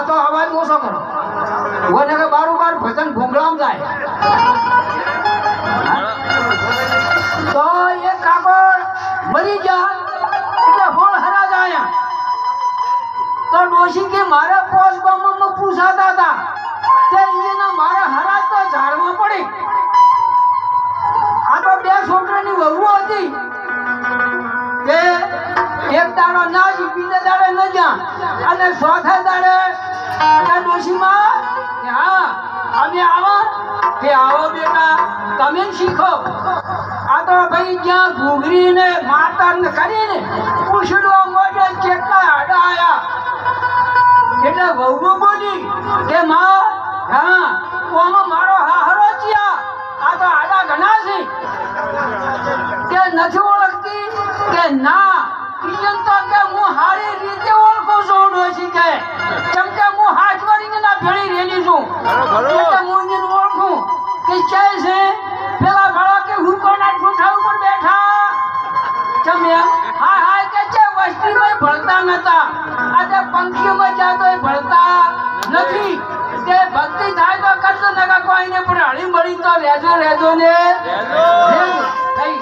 તો અવાજ ઓછો કરો વને કે બારોબાર ભજન ભૂંગળામ જાય તો એ કાગળ મરી ગયા એટલે હોળ હરા જાય તો ડોશી કે મારે પોસ ગામમાં પૂછાતા હતા તે એના મારે હરા તો ઝાડમાં પડી આ તો બે છોકરાની વહુ હતી કે એક દાડો ના જી બીજે દાડે ન જા અને ચોથા દાડે આ ડોશીમાં કે હા અમે આવો કે આવો બેટા તમે શીખો આ તો ભાઈ જ્યાં ઘૂઘરીને માતરને કરીને પૂછડો મોઢે કેટલા હાડા આયા એટલે વહુ બોલી કે માં હા ઓમાં મારો હાહરો ચિયા આ તો હાડા ઘણા છે કે નથી ઓળખતી કે ના કિશન તો કે હું હારી રીતે ઓળખું છું ડોશી કે કેમ કે હું હાથ વાળીને ના ભેળી રેલી છું એટલે હું એને ઓળખું કે ચાય છે પેલા ભળા કે હું કોના ઠૂઠા ઉપર બેઠા ચમ્યા હા હા કે છે વસ્તીમાં ભળતા નતા આજે પંખીઓમાં જાતો ભળતા નથી તે ભક્તિ થાય તો કરતો નકા કોઈને પણ હળી મળી તો રેજો ને રેજો થઈ